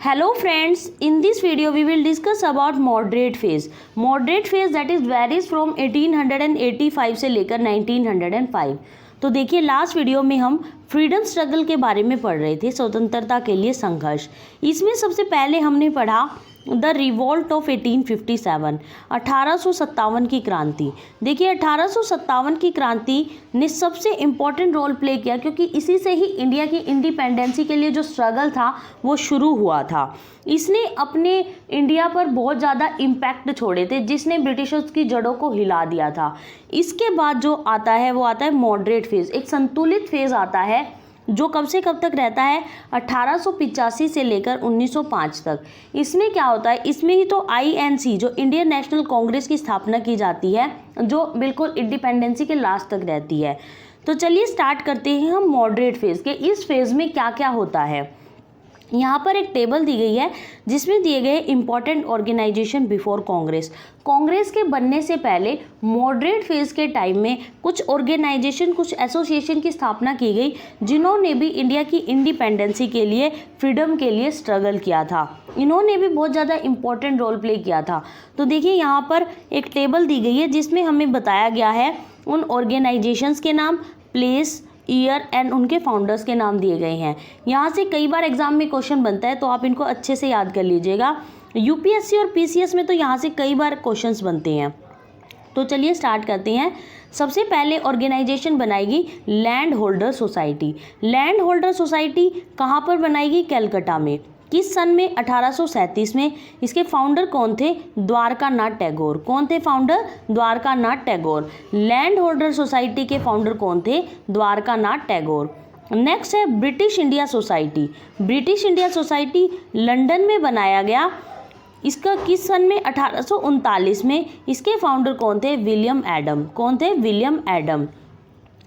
Hello friends, in this video we will discuss about moderate phase. Moderate phase that is varies from 1885 से लेकर 1905. तो देखिए last video में हम freedom struggle के बारे में पढ़ रहे थे, स्वतंत्रता के लिए संघर्ष। इसमें सबसे पहले हमने पढ़ा द रिवॉल्ट ऑफ 1857, 1857 की क्रांति। देखिए 1857 की क्रांति ने सबसे इम्पॉर्टेंट रोल प्ले किया, क्योंकि इसी से ही इंडिया की इंडिपेंडेंसी के लिए जो स्ट्रगल था वो शुरू हुआ था। इसने अपने इंडिया पर बहुत ज़्यादा इम्पैक्ट छोड़े थे, जिसने ब्रिटिशर्स की जड़ों को हिला दिया था। इसके बाद जो आता है वो आता है मॉडरेट फेज़, एक संतुलित फेज़ आता है जो कब से कब तक रहता है, 1885 से लेकर 1905 तक। इसमें क्या होता है, इसमें ही तो INC जो इंडियन नेशनल कांग्रेस की स्थापना की जाती है, जो बिल्कुल इंडिपेंडेंसी के लास्ट तक रहती है। तो चलिए स्टार्ट करते हैं हम मॉडरेट फेज़ के। इस फेज़ में क्या क्या होता है, यहाँ पर एक टेबल दी गई है जिसमें दिए गए important organization before Congress. Congress के बनने से पहले मॉडरेट फेज़ के टाइम में कुछ ऑर्गेनाइजेशन, कुछ एसोसिएशन की स्थापना की गई, जिन्होंने भी इंडिया की इंडिपेंडेंसी के लिए, फ्रीडम के लिए स्ट्रगल किया था। इन्होंने भी बहुत ज़्यादा इंपॉर्टेंट रोल प्ले किया था। तो देखिए यहाँ पर एक टेबल दी गई है जिसमें हमें बताया गया है उन ऑर्गेनाइजेशंस के नाम, प्लेस, ईयर एंड उनके फाउंडर्स के नाम दिए गए हैं। यहाँ से कई बार एग्जाम में क्वेश्चन बनता है, तो आप इनको अच्छे से याद कर लीजिएगा। UPSC और PCS में तो यहाँ से कई बार क्वेश्चंस बनते हैं। तो चलिए स्टार्ट करते हैं। सबसे पहले ऑर्गेनाइजेशन बनाएगी land holder society. Land holder society कहाँ पर बनाएगी, कलकत्ता में। किस सन में, 1837 में। इसके फाउंडर कौन थे, द्वारकानाथ टैगोर। कौन थे founder, Dwarkanath Tagore. Land holder society के फाउंडर कौन थे, द्वारकानाथ टैगोर। नेक्स्ट है British India society. British India society London में बनाया गया। इसका किस सन में, 1839 में। इसके फाउंडर कौन थे, विलियम एडम। कौन थे, विलियम एडम।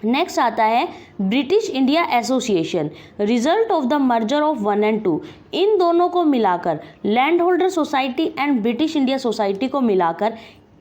नेक्स्ट आता है British India association, result of the merger of 1 और 2। इन दोनों को मिलाकर, land holder society and British India society को मिलाकर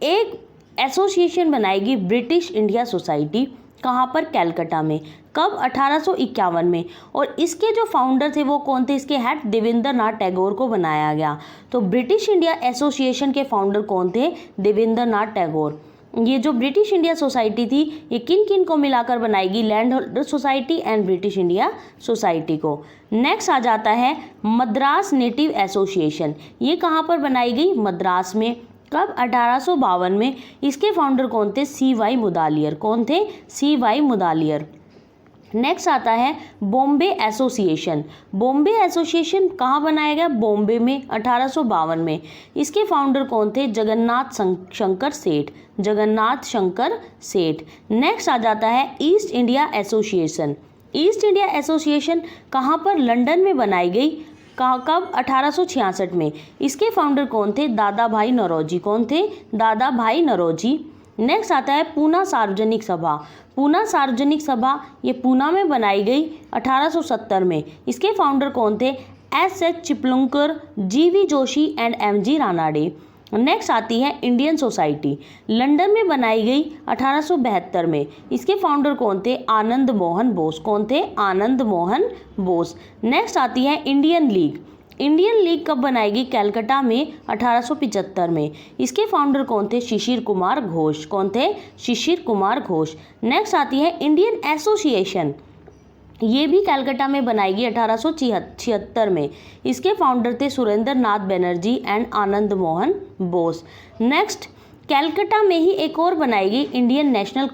एक एसोसिएशन बनाएगी ब्रिटिश इंडिया सोसाइटी। कहाँ पर, कलकत्ता में। कब, 1851 में। और इसके जो फाउंडर थे वो कौन थे, इसके हेड देवेंद्रनाथ टैगोर को बनाया गया। तो ब्रिटिश इंडिया एसोसिएशन के फाउंडर कौन थे, देवेंद्रनाथ टैगोर। ये जो ब्रिटिश इंडिया सोसाइटी थी, ये किन किन को मिलाकर बनाएगी, land holder society and British India society को। नेक्स्ट आ जाता है मद्रास नेटिव एसोसिएशन। ये कहाँ पर बनाई गई, मद्रास में। कब, 1852 में। इसके फाउंडर कौन थे, CY मुदालियर। कौन थे, CY मुदालियर। नेक्स्ट आता है बॉम्बे एसोसिएशन। बॉम्बे एसोसिएशन कहाँ बनाया गया, बॉम्बे में, 1852 में। इसके फाउंडर कौन थे, जगन्नाथ शंकर सेठ। जगन्नाथ शंकर सेठ। नेक्स्ट आ जाता है east India association. East India association कहाँ पर, लंदन में बनाई गई। कब, 1866 में। इसके फाउंडर कौन थे, दादा भाई नौरोजी। कौन थे, दादा भाई नौरोजी। नेक्स्ट आता है पूना सार्वजनिक सभा। पूना सार्वजनिक सभा ये पूना में बनाई गई 1870 में। इसके फाउंडर कौन थे, SS Chiplunkar, GV Joshi and MG Ranade. Next आती है इंडियन सोसाइटी। लंदन में बनाई गई 1872 में। इसके फाउंडर कौन थे, आनंद मोहन बोस। कौन थे, आनंद मोहन बोस। नेक्स्ट आती है इंडियन लीग। इंडियन लीग कब बनाएगी, कलकत्ता में, 1875 में। इसके फाउंडर कौन थे, शिशिर कुमार घोष। कौन थे, शिशिर कुमार घोष। नेक्स्ट आती है इंडियन एसोसिएशन। ये भी कलकत्ता में बनाएगी 1876 में। इसके फाउंडर थे सुरेंद्र नाथ बनर्जी एंड आनंद मोहन बोस। नेक्स्ट कलकत्ता में ही एक और बनाएगी इंडियन नेशनल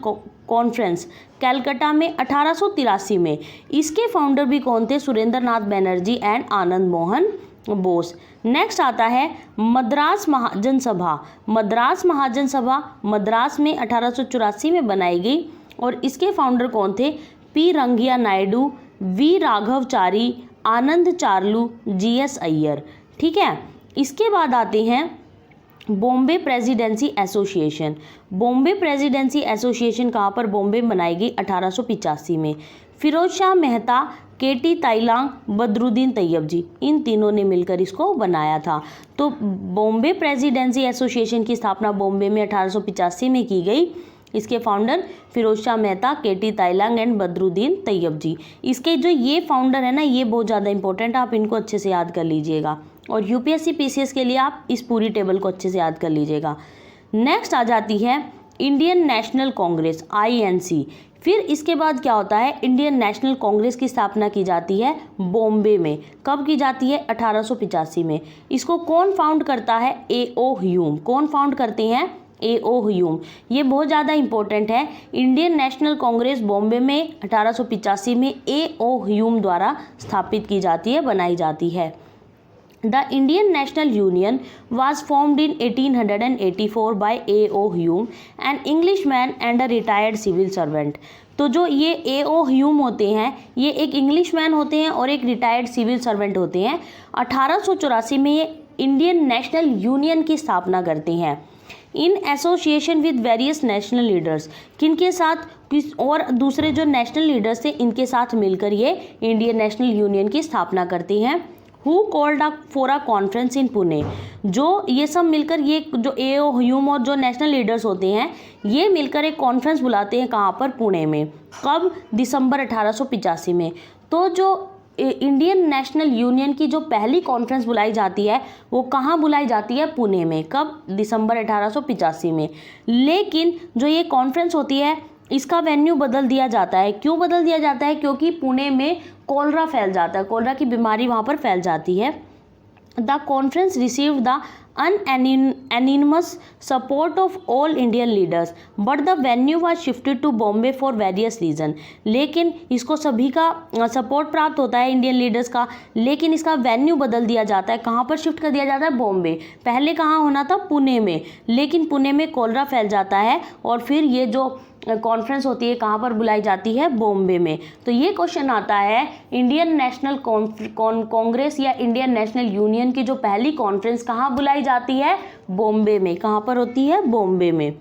कॉन्फ्रेंस, कलकत्ता में, 1883 में। इसके फाउंडर भी कौन थे, सुरेंद्र नाथ बनर्जी एंड आनंद मोहन बोस। नेक्स्ट आता है मद्रास महाजन सभा। मद्रास महाजन सभा मद्रास में 1884 में बनाई गई, और इसके फाउंडर कौन थे, P रंगिया नायडू, V राघवचारी, आनंद चार्लू, GS अय्यर। ठीक है। इसके बाद आते हैं Bombay presidency association. Bombay presidency association कहाँ पर, बॉम्बे में बनाई गई 1885 में। फिरोज शाह मेहता, KT ताइलांग, बदरुद्दीन तैयब जी, इन तीनों ने मिलकर इसको बनाया था। तो बॉम्बे प्रेसिडेंसी एसोसिएशन की स्थापना बॉम्बे में 1885 में की गई। इसके founder Firoz Shah Mehta, KT Telang and Badruddin Tyabji. इसके जो ये फाउंडर है ना, ये बहुत ज़्यादा इंपॉर्टेंट है, आप इनको अच्छे से याद कर लीजिएगा। और यूपीएससी पीसीएस के लिए आप इस पूरी टेबल को अच्छे से याद कर लीजिएगा। नेक्स्ट आ जाती है इंडियन नेशनल कांग्रेस, INC। फिर इसके बाद क्या होता है, इंडियन नेशनल कांग्रेस की स्थापना की जाती है बॉम्बे में। कब की जाती है? 1885 में। इसको कौन फाउंड करता है? A.O. ह्यूम। कौन फाउंड करते हैं? A.O. ह्यूम। ये बहुत ज़्यादा इंपॉर्टेंट है। इंडियन नेशनल कांग्रेस बॉम्बे में 1885 में A.O. ह्यूम द्वारा स्थापित की जाती है, बनाई जाती है। The Indian National Union was formed in 1884 by A.O. Hume, an Englishman and a retired civil servant। तो जो ये A.O. ह्यूम होते हैं, ये एक इंग्लिशमैन होते हैं और एक रिटायर्ड सिविल सर्वेंट होते हैं। 1884 में ये इंडियन नेशनल यूनियन की स्थापना करते हैं in association with various national leaders. किनके साथ? और दूसरे जो नेशनल लीडर्स थे इनके साथ मिलकर ये इंडियन नेशनल यूनियन की स्थापना करते हैं। Who called for a conference in Pune. जो ये सब मिलकर, ये जो A.O. ह्यूम और जो नेशनल लीडर्स होते हैं, ये मिलकर एक कॉन्फ्रेंस बुलाते हैं। कहाँ पर? पुणे में। कब? दिसंबर 1885 में। तो जो इंडियन नेशनल यूनियन की जो पहली कॉन्फ्रेंस बुलाई जाती है वो कहाँ बुलाई जाती है? पुणे में। कब? दिसंबर 1885 में। लेकिन जो ये कॉन्फ्रेंस होती है इसका वेन्यू बदल दिया जाता है। क्यों बदल दिया जाता है? क्योंकि पुणे में कोलरा फैल जाता है, कोलरा की बीमारी वहाँ पर फैल जाती है। The conference received the unanimous support of all Indian leaders, but the venue was shifted to Bombay for various reasons। लेकिन इसको सभी का सपोर्ट प्राप्त होता है इंडियन लीडर्स का, लेकिन इसका वेन्यू बदल दिया जाता है। कहाँ पर शिफ्ट कर दिया जाता है? बॉम्बे। पहले कहाँ होना था? पुणे में, लेकिन पुणे में कोलरा फैल जाता है और फिर ये जो कॉन्फ्रेंस होती है कहाँ पर बुलाई जाती है? बॉम्बे में। तो ये क्वेश्चन आता है, इंडियन नेशनल कांग्रेस या इंडियन नेशनल यूनियन की जो पहली कॉन्फ्रेंस कहाँ बुलाई जाती है? बॉम्बे में। कहाँ पर होती है? बॉम्बे में।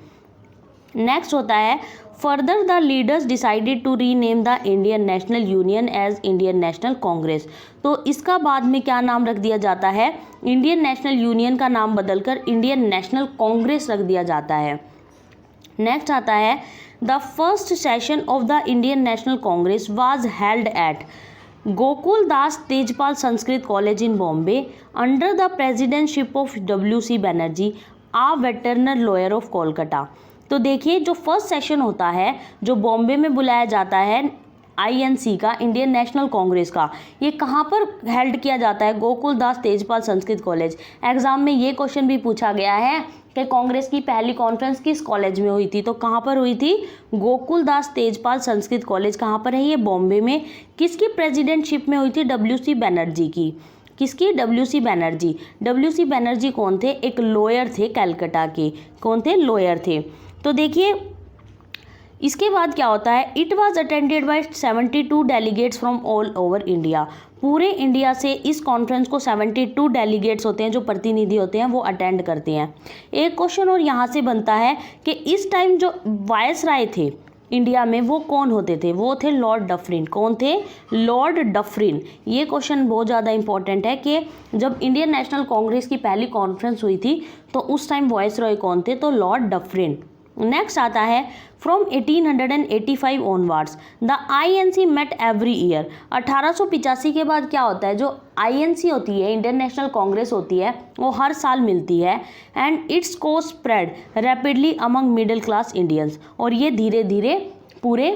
नेक्स्ट होता है, further the leaders decided to rename the Indian National Union as Indian National Congress. तो इसका बाद में क्या नाम रख दिया जाता है? इंडियन नेशनल यूनियन का नाम बदलकर इंडियन नेशनल कांग्रेस रख दिया जाता है। नेक्स्ट आता है, the first session of the Indian National Congress was held at Gokul Das Tejpal Sanskrit college in Bombay under the presidentship of WC Banerjee, a veteran lawyer of Kolkata. तो देखिए, जो फर्स्ट सेशन होता है जो बॉम्बे में बुलाया जाता है INC का, इंडियन नेशनल कांग्रेस का, ये कहाँ पर हेल्ड किया जाता है? गोकुल दास तेजपाल संस्कृत कॉलेज। एग्जाम में ये क्वेश्चन भी पूछा गया है कि कांग्रेस की पहली कॉन्फ्रेंस किस कॉलेज में हुई थी? तो कहाँ पर हुई थी? गोकुल दास तेजपाल संस्कृत कॉलेज। कहाँ पर है ये? बॉम्बे में। किसकी प्रेसिडेंटशिप में हुई थी? WC बनर्जी की। किसकी? WC बनर्जी। WC बनर्जी कौन थे? एक लॉयर थे कलकत्ता के। कौन थे? लॉयर थे। तो देखिए, इसके बाद क्या होता है, it was attended by 72 delegates from all over India. पूरे इंडिया से इस कॉन्फ्रेंस को 72 डेलीगेट्स होते हैं, जो प्रतिनिधि होते हैं, वो अटेंड करते हैं। एक क्वेश्चन और यहाँ से बनता है कि इस टाइम जो वायसराय थे इंडिया में वो कौन होते थे? वो थे लॉर्ड डफरिन। कौन थे? Lord Dufferin. ये क्वेश्चन बहुत ज़्यादा इंपॉर्टेंट है कि जब इंडियन नेशनल कांग्रेस की पहली कॉन्फ्रेंस हुई थी तो उस टाइम वायसराय कौन थे? तो लॉर्ड डफरिन। नेक्स्ट आता है, from 1885 onwards the INC met every year. 1885 के बाद क्या होता है, जो INC होती है, इंडियन नेशनल कांग्रेस होती है, वो हर साल मिलती है। एंड इट्स को spread rapidly among middle class Indians, और ये धीरे धीरे पूरे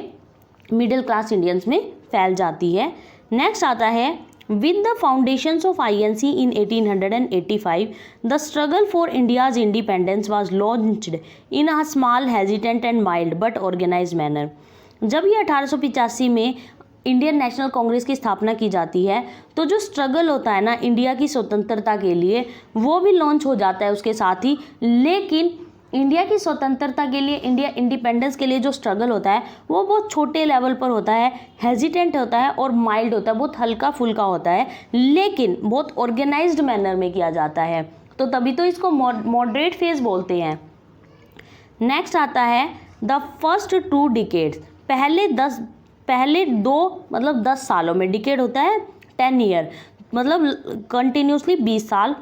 मिडिल क्लास इंडियंस में फैल जाती है। नेक्स्ट आता है, with the foundations of INC in 1885, the struggle for India's independence was launched in a small, hesitant and mild but organized manner। जब ये 1885 में इंडियन नेशनल कांग्रेस की स्थापना की जाती है तो जो स्ट्रगल होता है ना इंडिया की स्वतंत्रता के लिए, वो भी लॉन्च हो जाता है उसके साथ ही। लेकिन इंडिया की स्वतंत्रता के लिए, इंडिया इंडिपेंडेंस के लिए जो स्ट्रगल होता है वो बहुत छोटे लेवल पर होता है, हेजिटेंट होता है और माइल्ड होता है, बहुत हल्का फुल्का होता है, लेकिन बहुत ऑर्गेनाइज्ड मैनर में किया जाता है। तो तभी तो इसको मॉडरेट फेज बोलते हैं। नेक्स्ट आता है, द फर्स्ट 2 डिकेड्स। पहले 10 सालों में, डिकेड होता है 10 ईयर, मतलब कंटिन्यूसली 20 साल।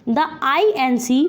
The INC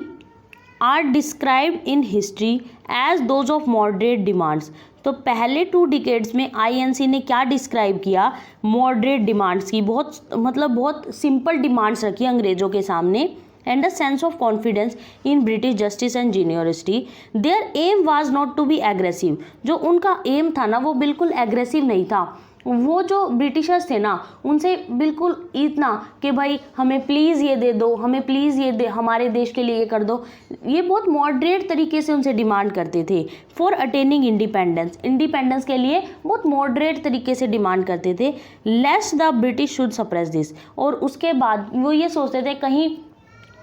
are described in history as those of moderate demands. तो पहले 2 डिकेड्स में आईएनसी ने क्या डिस्क्राइब किया, मॉडरेट डिमांड्स की, बहुत सिंपल डिमांड्स रखी अंग्रेजों के सामने। And a sense of confidence in British justice and generosity. Their aim was not to be aggressive. जो उनका एम था ना वो बिल्कुल एग्रेसिव नहीं था। वो जो ब्रिटिशर्स थे ना उनसे बिल्कुल इतना कि भाई हमें प्लीज़ ये दे दो, हमें प्लीज़ ये दे, हमारे देश के लिए ये कर दो, ये बहुत मॉडरेट तरीके से उनसे डिमांड करते थे। फॉर अटेनिंग इंडिपेंडेंस के लिए बहुत मॉडरेट तरीके से डिमांड करते थे। Lest the British should suppress this. और उसके बाद वो ये सोचते थे कहीं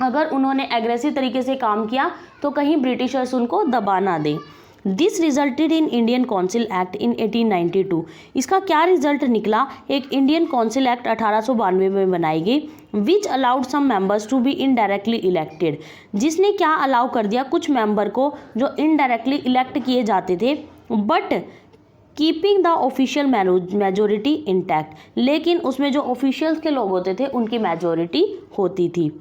अगर उन्होंने एग्रेसिव तरीके से काम किया तो कहीं ब्रिटिशर्स उनको दबा ना दें। This resulted in Indian council act in 1892। इसका क्या रिजल्ट निकला, एक इंडियन काउंसिल एक्ट 1892 में बनाई गई, which allowed some members to be indirectly elected. जिसने क्या अलाउ कर दिया, कुछ मेंबर को जो इनडायरेक्टली इलेक्ट किए जाते थे, but keeping the official majority intact. लेकिन उसमें जो ऑफिशियल्स के लोग होते थे उनकी मेजोरिटी होती थी।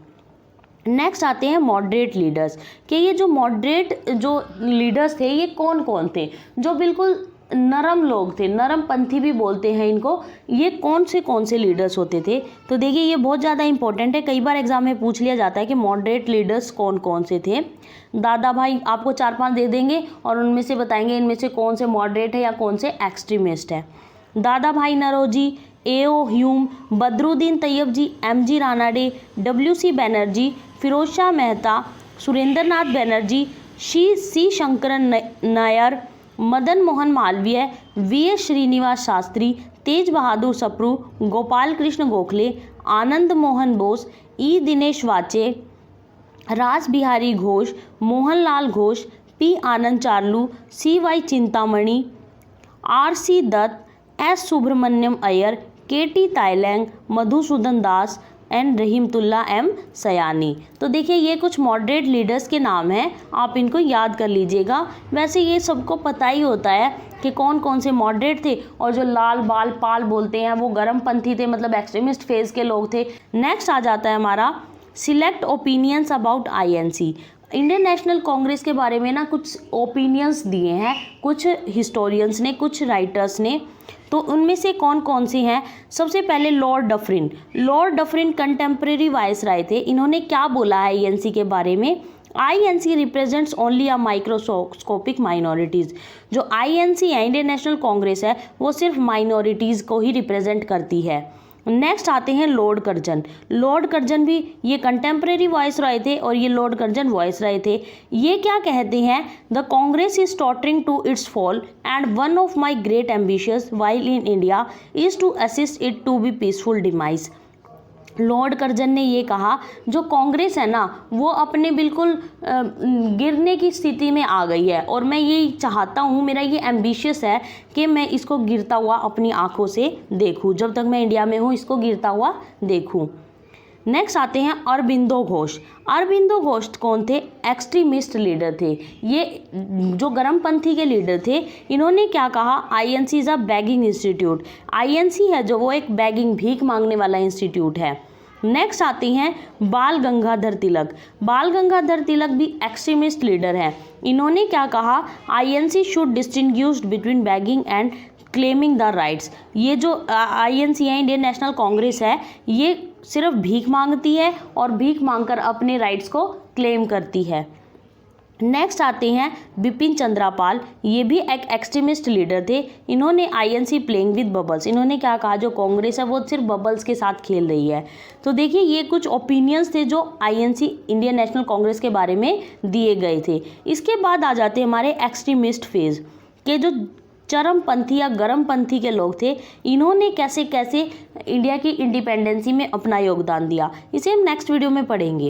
नेक्स्ट आते हैं मॉडरेट लीडर्स, कि ये जो मॉडरेट जो लीडर्स थे ये कौन कौन थे, जो बिल्कुल नरम लोग थे, नरम पंथी भी बोलते हैं इनको। ये कौन से लीडर्स होते थे, तो देखिए ये बहुत ज़्यादा इंपॉर्टेंट है, कई बार एग्जाम में पूछ लिया जाता है कि मॉडरेट लीडर्स कौन कौन से थे। दादा भाई आपको 4-5 दे देंगे और उनमें से बताएंगे इनमें से कौन से मॉडरेट है या कौन से एक्सट्रीमिस्ट है। Dadabhai Naoroji, A.O. Hume, Badruddin Tyabji, M.G. Ranade, W.C. Banerjee, Firoz Shah Mehta, Surendra Nath Banerjee, C Sankaran Nair, Madan Mohan Malaviya, V.S. Srinivasa Sastri, Tej Bahadur Sapru, Gopal Krishna Gokhale, Anand Mohan Bose, E Dinshaw Wacha, Ras Behari Ghosh, Mohanlal Ghosh, P. Ananda Charlu, C.Y. Chintamani, R.C. Dutt, S. Subramania Iyer, K.T. Telang, Madhusudan Das and Rahimtulla M. Sayani. तो देखिए ये कुछ मॉडरेट लीडर्स के नाम हैं, आप इनको याद कर लीजिएगा। वैसे ये सबको पता ही होता है कि कौन कौन से मॉडरेट थे, और जो लाल बाल पाल बोलते हैं वो गर्मपंथी थे, मतलब एक्सट्रीमिस्ट फेज के लोग थे। नेक्स्ट आ जाता है हमारा select opinions about INC। Indian National Congress के बारे में ना कुछ ओपिनियंस दिए हैं कुछ हिस्टोरियंस ने, कुछ राइटर्स ने। तो उनमें से कौन कौन से हैं, सबसे पहले लॉर्ड डफरिन कंटेम्प्रेरी वायसराय थे। इन्होंने क्या बोला है INC के बारे में, INC represents only a microscopic minorities. जो INC है, इंडियन नेशनल कांग्रेस है, वो सिर्फ माइनॉरिटीज़ को ही रिप्रेजेंट करती है। नेक्स्ट आते हैं लॉर्ड कर्जन भी ये कंटेम्प्रेरी वायसराय थे और ये लॉर्ड कर्जन वायसराय थे। ये क्या कहते हैं, the Congress is tottering to its fall and one of my great ambitions while in India is to assist it to be peaceful demise. Lord Curzon ने ये कहा जो कांग्रेस है ना वो अपने बिल्कुल गिरने की स्थिति में आ गई है, और मैं ये चाहता हूँ, मेरा ये एम्बिशियस है कि मैं इसको गिरता हुआ अपनी आंखों से देखूँ, जब तक मैं इंडिया में हूँ इसको गिरता हुआ देखूँ। नेक्स्ट आते हैं अरबिंदो घोष कौन थे, एक्सट्रीमिस्ट लीडर थे। ये जो गर्मपंथी के लीडर थे, इन्होंने क्या कहा, INC is a begging institute. INC है जो वो एक बैगिंग भीख मांगने वाला इंस्टीट्यूट है। नेक्स्ट आती हैं बाल गंगाधर तिलक भी एक्सट्रीमिस्ट लीडर हैं। इन्होंने क्या कहा, INC should distinguish between bagging and claiming the rights. ये जो INC है, इंडियन नेशनल कांग्रेस है, ये सिर्फ भीख मांगती है और भीख मांगकर अपने राइट्स को क्लेम करती है। नेक्स्ट आते हैं बिपिन चंद्र पाल, ये भी एक एक्सट्रीमिस्ट लीडर थे। इन्होंने INC प्लेइंग विद बबल्स, इन्होंने क्या कहा, जो कांग्रेस है वो सिर्फ बबल्स के साथ खेल रही है। तो देखिए ये कुछ ओपिनियंस थे जो INC इंडियन नेशनल कांग्रेस के बारे में दिए गए थे। इसके बाद आ जाते हैं हमारे एक्सट्रीमिस्ट फेज के जो चरमपंथी या गर्मपंथी के लोग थे, इन्होंने कैसे कैसे इंडिया की इंडिपेंडेंसी में अपना योगदान दिया, इसे हम नेक्स्ट वीडियो में पढ़ेंगे।